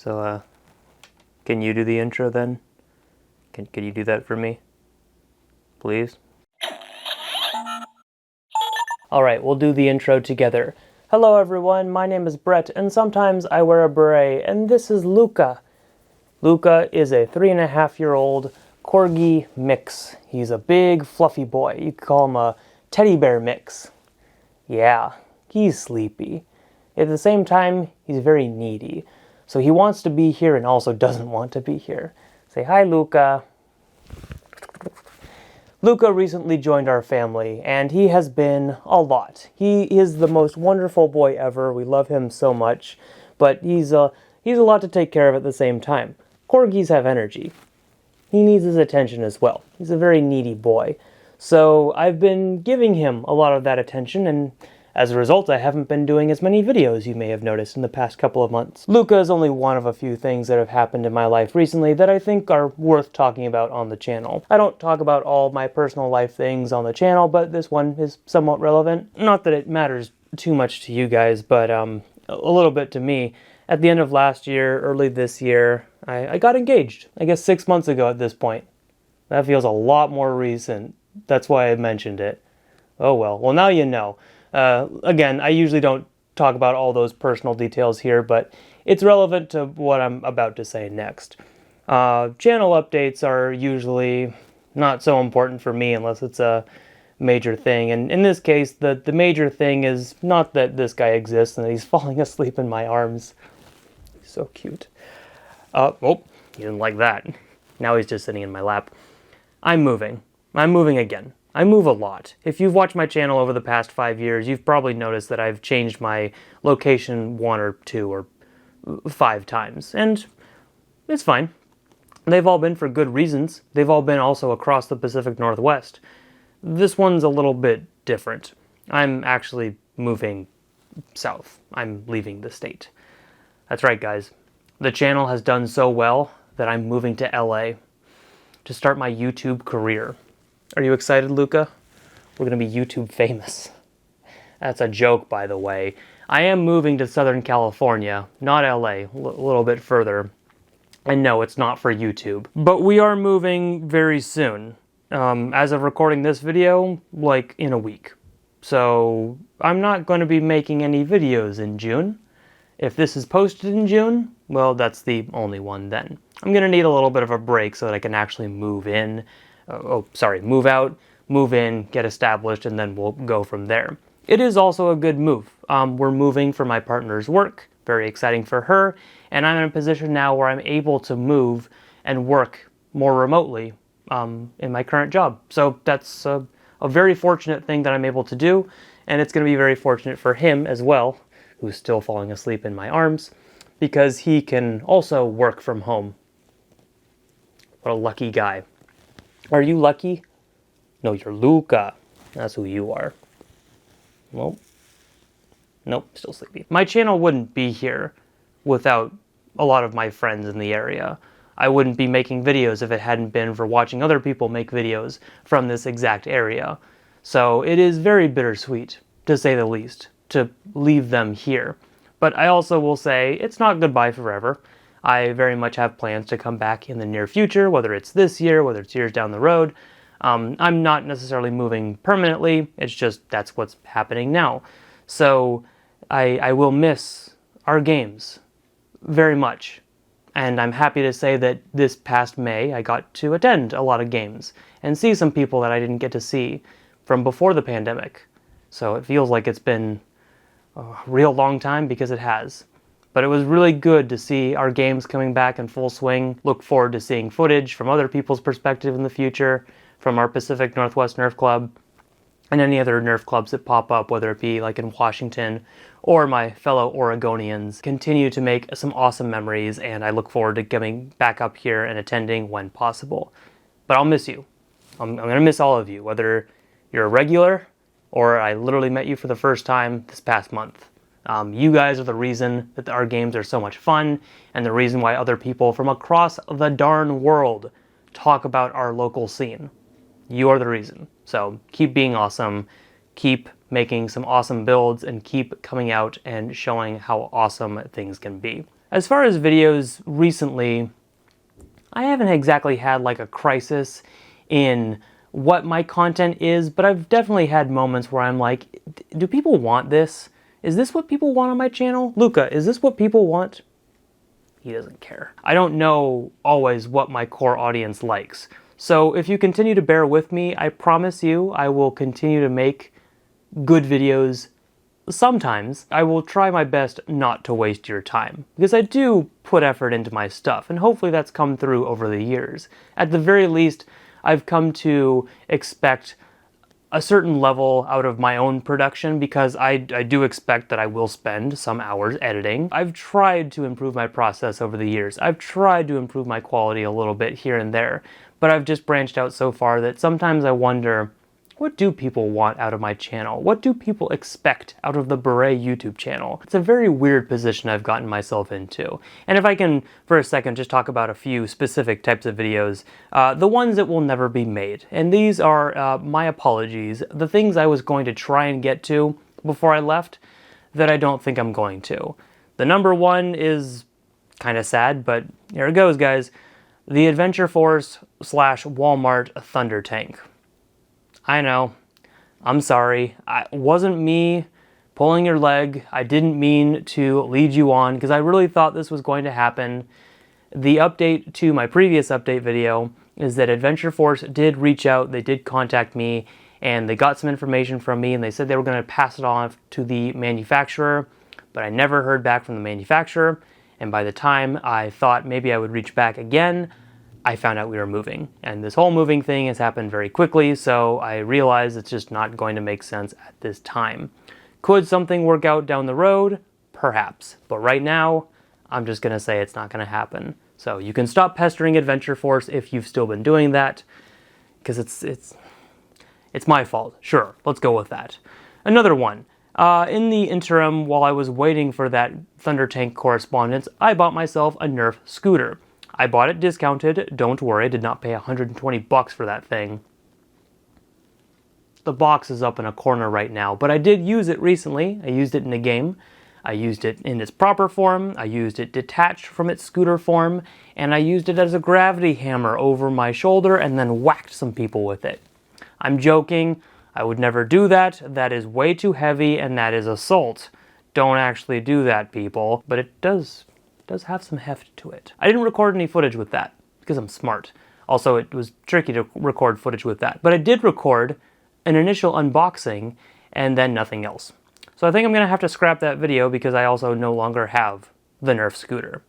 So, can you do the intro then? Can you do that for me? Please? Alright, we'll do the intro together. Hello everyone, my name is Beret, and sometimes I wear a beret, and this is Luca. Luca is a 3.5-year-old Corgi mix. He's a big, fluffy boy. You could call him a teddy bear mix. Yeah, he's sleepy. At the same time, he's very needy. So he wants to be here and also doesn't want to be here. Say hi, Luca. Luca recently joined our family, and he has been a lot. He is the most wonderful boy ever. We love him so much, but he's a lot to take care of at the same time. Corgis have energy. He needs his attention as well. He's a very needy boy. So I've been giving him a lot of that attention, and as a result, I haven't been doing as many videos you may have noticed in the past couple of months. Luca is only one of a few things that have happened in my life recently that I think are worth talking about on the channel. I don't talk about all my personal life things on the channel, but this one is somewhat relevant. Not that it matters too much to you guys, but a little bit to me. At the end of last year, early this year, I got engaged. I guess 6 months ago at this point. That feels a lot more recent. That's why I mentioned it. Oh well. Well, now you know. Again, I usually don't talk about all those personal details here, but it's relevant to what I'm about to say next. Channel updates are usually not so important for me unless it's a major thing, and in this case, the major thing is not that this guy exists and that he's falling asleep in my arms. He's so cute. Oh, he didn't like that. Now he's just sitting in my lap. I'm moving. I'm moving again. I move a lot. If you've watched my channel over the past 5 years, you've probably noticed that I've changed my location 1 or 2 or 5 times, and it's fine. They've all been for good reasons. They've all been also across the Pacific Northwest. This one's a little bit different. I'm actually moving south. I'm leaving the state. That's right, guys. The channel has done so well that I'm moving to LA to start my YouTube career. Are you excited, Luca? We're going to be YouTube famous. That's a joke, by the way. I am moving to Southern California, not LA, a little bit further. And no, it's not for YouTube. But we are moving very soon. As of recording this video, like in a week. So I'm not going to be making any videos in June. If this is posted in June, well, that's the only one then. I'm going to need a little bit of a break so that I can actually move in. Move out, move in, get established, and then we'll go from there. It is also a good move. We're moving for my partner's work, very exciting for her, and I'm in a position now where I'm able to move and work more remotely in my current job. So that's a very fortunate thing that I'm able to do, and it's going to be very fortunate for him as well, who's still falling asleep in my arms, because he can also work from home. What a lucky guy. Are you lucky? No, you're Luca. That's who you are. Well, nope, still sleepy. My channel wouldn't be here without a lot of my friends in the area. I wouldn't be making videos if it hadn't been for watching other people make videos from this exact area. So it is very bittersweet, to say the least, to leave them here. But I also will say it's not goodbye forever. I very much have plans to come back in the near future, whether it's this year, whether it's years down the road. I'm not necessarily moving permanently, it's just that's what's happening now. So I will miss our games very much. And I'm happy to say that this past May I got to attend a lot of games and see some people that I didn't get to see from before the pandemic. So it feels like it's been a real long time, because it has. But it was really good to see our games coming back in full swing. Look forward to seeing footage from other people's perspective in the future, from our Pacific Northwest Nerf Club, and any other Nerf clubs that pop up, whether it be like in Washington or my fellow Oregonians. Continue to make some awesome memories, and I look forward to coming back up here and attending when possible. But I'll miss you. I'm going to miss all of you, whether you're a regular or I literally met you for the first time this past month. You guys are the reason that our games are so much fun, and the reason why other people from across the darn world talk about our local scene. You are the reason. So keep being awesome, keep making some awesome builds, and keep coming out and showing how awesome things can be. As far as videos recently, I haven't exactly had like a crisis in what my content is, but I've definitely had moments where I'm like, do people want this? Is this what people want on my channel? Luca, is this what people want? He doesn't care. I don't know always what my core audience likes. So if you continue to bear with me, I promise you I will continue to make good videos. Sometimes I will try my best not to waste your time, because I do put effort into my stuff, and hopefully that's come through over the years. At the very least, I've come to expect a certain level out of my own production, because I do expect that I will spend some hours editing. I've tried to improve my process over the years. I've tried to improve my quality a little bit here and there, but I've just branched out so far that sometimes I wonder, what do people want out of my channel? What do people expect out of the Beret YouTube channel? It's a very weird position I've gotten myself into. And if I can, for a second, just talk about a few specific types of videos, the ones that will never be made. And these are my apologies, the things I was going to try and get to before I left that I don't think I'm going to. The number one is kind of sad, but here it goes, guys. The Adventure Force / Walmart Thunder Tank. I know. I'm sorry. It wasn't me pulling your leg. I didn't mean to lead you on, because I really thought this was going to happen. The update to my previous update video is that Adventure Force did reach out. They did contact me, and they got some information from me, and they said they were going to pass it on to the manufacturer, but I never heard back from the manufacturer. And by the time I thought maybe I would reach back again, I found out we were moving. And this whole moving thing has happened very quickly, so I realized it's just not going to make sense at this time. Could something work out down the road? Perhaps. But right now, I'm just going to say it's not going to happen. So you can stop pestering Adventure Force if you've still been doing that, because it's my fault. Sure, let's go with that. Another one. In the interim, while I was waiting for that Thunder Tank correspondence, I bought myself a Nerf scooter. I bought it discounted. Don't worry, I did not pay $120 for that thing. The box is up in a corner right now, but I did use it recently. I used it in a game. I used it in its proper form. I used it detached from its scooter form, and I used it as a gravity hammer over my shoulder and then whacked some people with it. I'm joking. I would never do that. That is way too heavy, and that is assault. Don't actually do that, people. But it does have some heft to it. I didn't record any footage with that because I'm smart. Also, it was tricky to record footage with that. But I did record an initial unboxing and then nothing else. So I think I'm going to have to scrap that video because I also no longer have the Nerf scooter.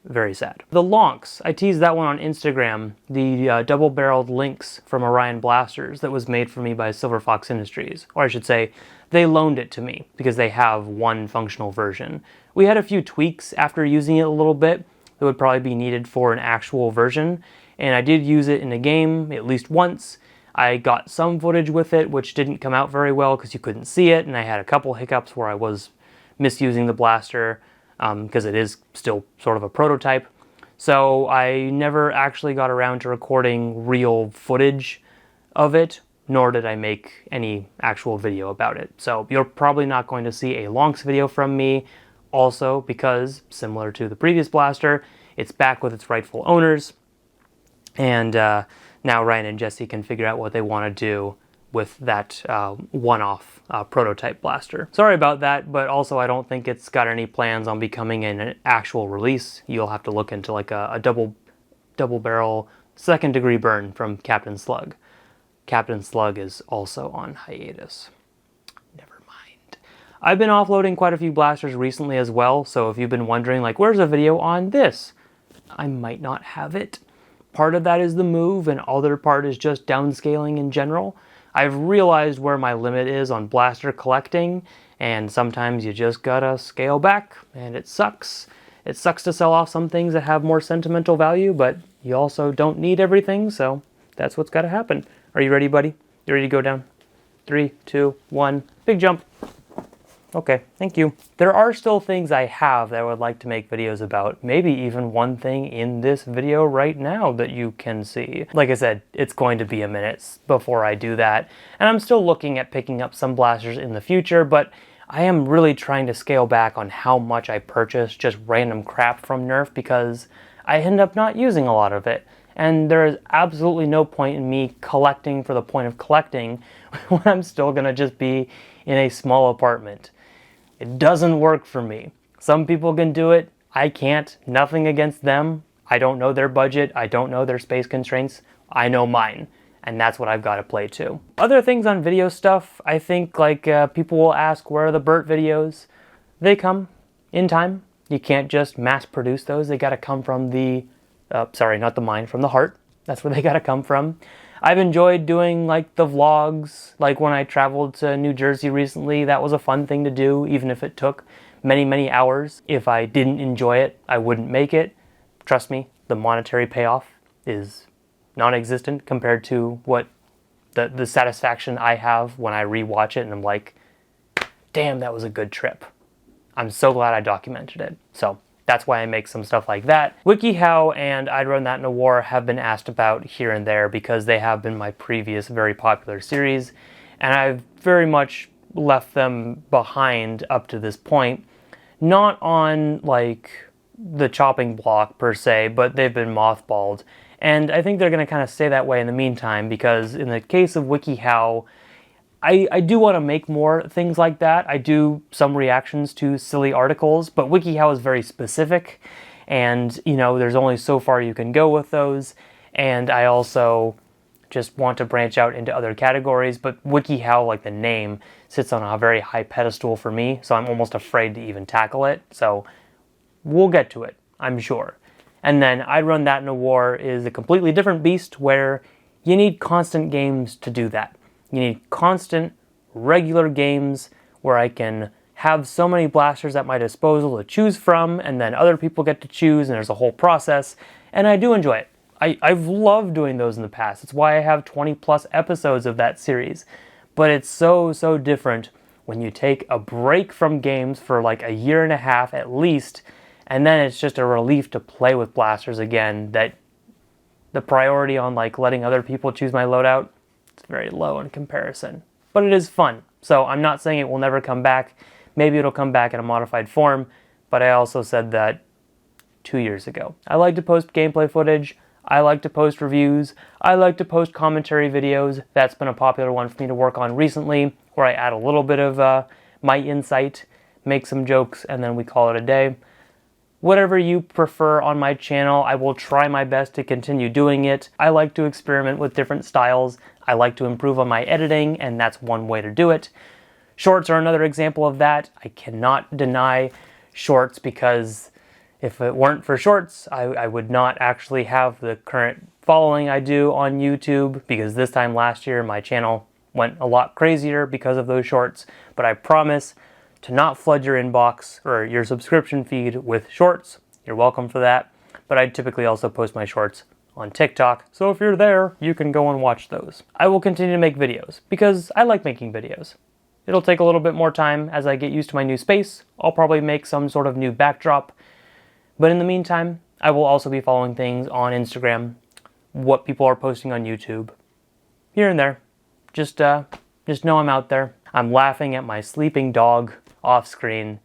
Very sad. The Lonks, I teased that one on Instagram, the double-barreled Lynx from Orion Blasters that was made for me by SilverFoxIndustries. Or I should say, they loaned it to me because they have one functional version. We had a few tweaks after using it a little bit that would probably be needed for an actual version, and I did use it in a game at least once. I got some footage with it, which didn't come out very well because you couldn't see it, and I had a couple hiccups where I was misusing the blaster because it is still sort of a prototype. So I never actually got around to recording real footage of it, nor did I make any actual video about it. So you're probably not going to see a Lonks video from me, also because, similar to the previous blaster, it's back with its rightful owners, and now Ryan and Jesse can figure out what they want to do with that one-off prototype blaster. Sorry about that, but also I don't think it's got any plans on becoming an actual release. You'll have to look into like a double barrel second-degree burn from Captain Slug. Captain Slug is also on hiatus. Never mind. I've been offloading quite a few blasters recently as well, so if you've been wondering, like, where's a video on this? I might not have it. Part of that is the move, and other part is just downscaling in general. I've realized where my limit is on blaster collecting, and sometimes you just gotta scale back, and it sucks. It sucks to sell off some things that have more sentimental value, but you also don't need everything, so that's what's gotta happen. Are you ready, buddy? You ready to go down? 3, 2, 1, big jump. Okay, thank you. There are still things I have that I would like to make videos about. Maybe even one thing in this video right now that you can see. Like I said, it's going to be a minute before I do that. And I'm still looking at picking up some blasters in the future, but I am really trying to scale back on how much I purchase just random crap from Nerf because I end up not using a lot of it. And there is absolutely no point in me collecting for the point of collecting when I'm still gonna just be in a small apartment. It doesn't work for me. Some people can do it, I can't. Nothing against them. I don't know their budget, I don't know their space constraints. I know mine. And that's what I've got to play to. Other things on video stuff, I think like people will ask, where are the Beret videos? They come in time. You can't just mass produce those. They got to come from the, sorry, not the mind, from the heart. That's where they got to come from. I've enjoyed doing like the vlogs, like when I traveled to New Jersey recently. That was a fun thing to do, even if it took many, many hours. If I didn't enjoy it, I wouldn't make it. Trust me, the monetary payoff is non-existent compared to what the satisfaction I have when I rewatch it and I'm like, damn, that was a good trip. I'm so glad I documented it. So that's why I make some stuff like that. WikiHow and I'd Run That in a War have been asked about here and there because they have been my previous very popular series, and I've very much left them behind up to this point. Not on like the chopping block per se, but they've been mothballed. And I think they're going to kind of stay that way in the meantime, because in the case of WikiHow, I do want to make more things like that. I do some reactions to silly articles, but WikiHow is very specific, and you know, there's only so far you can go with those. And I also just want to branch out into other categories, but WikiHow, like the name, sits on a very high pedestal for me, so I'm almost afraid to even tackle it. So we'll get to it, I'm sure. And then I'd Run That in a War is a completely different beast where you need constant games to do that. You need constant, regular games where I can have so many blasters at my disposal to choose from, and then other people get to choose, and there's a whole process, and I do enjoy it. I've loved doing those in the past. It's why I have 20 plus episodes of that series. But it's so different when you take a break from games for like a year and a half at least, and then it's just a relief to play with blasters again. That the priority on like letting other people choose my loadout, it's very low in comparison. But it is fun. So I'm not saying it will never come back. Maybe it'll come back in a modified form, but I also said that 2 years ago. I like to post gameplay footage. I like to post reviews. I like to post commentary videos. That's been a popular one for me to work on recently, where I add a little bit of my insight, make some jokes, and then we call it a day. Whatever you prefer on my channel, I will try my best to continue doing it. I like to experiment with different styles. I like to improve on my editing, and that's one way to do it. Shorts are another example of that. I cannot deny shorts, because if it weren't for shorts, I would not actually have the current following I do on YouTube, because this time last year my channel went a lot crazier because of those shorts. But I promise to not flood your inbox or your subscription feed with shorts. You're welcome for that. But I typically also post my shorts on TikTok, so if you're there, you can go and watch those. I will continue to make videos because I like making videos. It'll take a little bit more time as I get used to my new space. I'll probably make some sort of new backdrop. But in the meantime, I will also be following things on Instagram, what people are posting on YouTube, here and there. Just know I'm out there. I'm laughing at my sleeping dog off screen,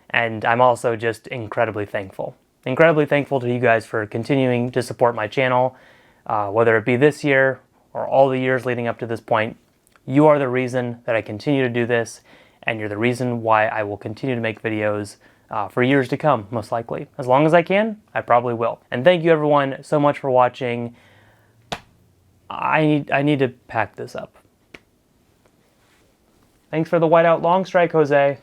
and I'm also just incredibly thankful. Incredibly thankful to you guys for continuing to support my channel, whether it be this year or all the years leading up to this point. You are the reason that I continue to do this, and you're the reason why I will continue to make videos for years to come, most likely. As long as I can, I probably will. And thank you everyone so much for watching. I need to pack this up. Thanks for the whiteout long strike, Jose.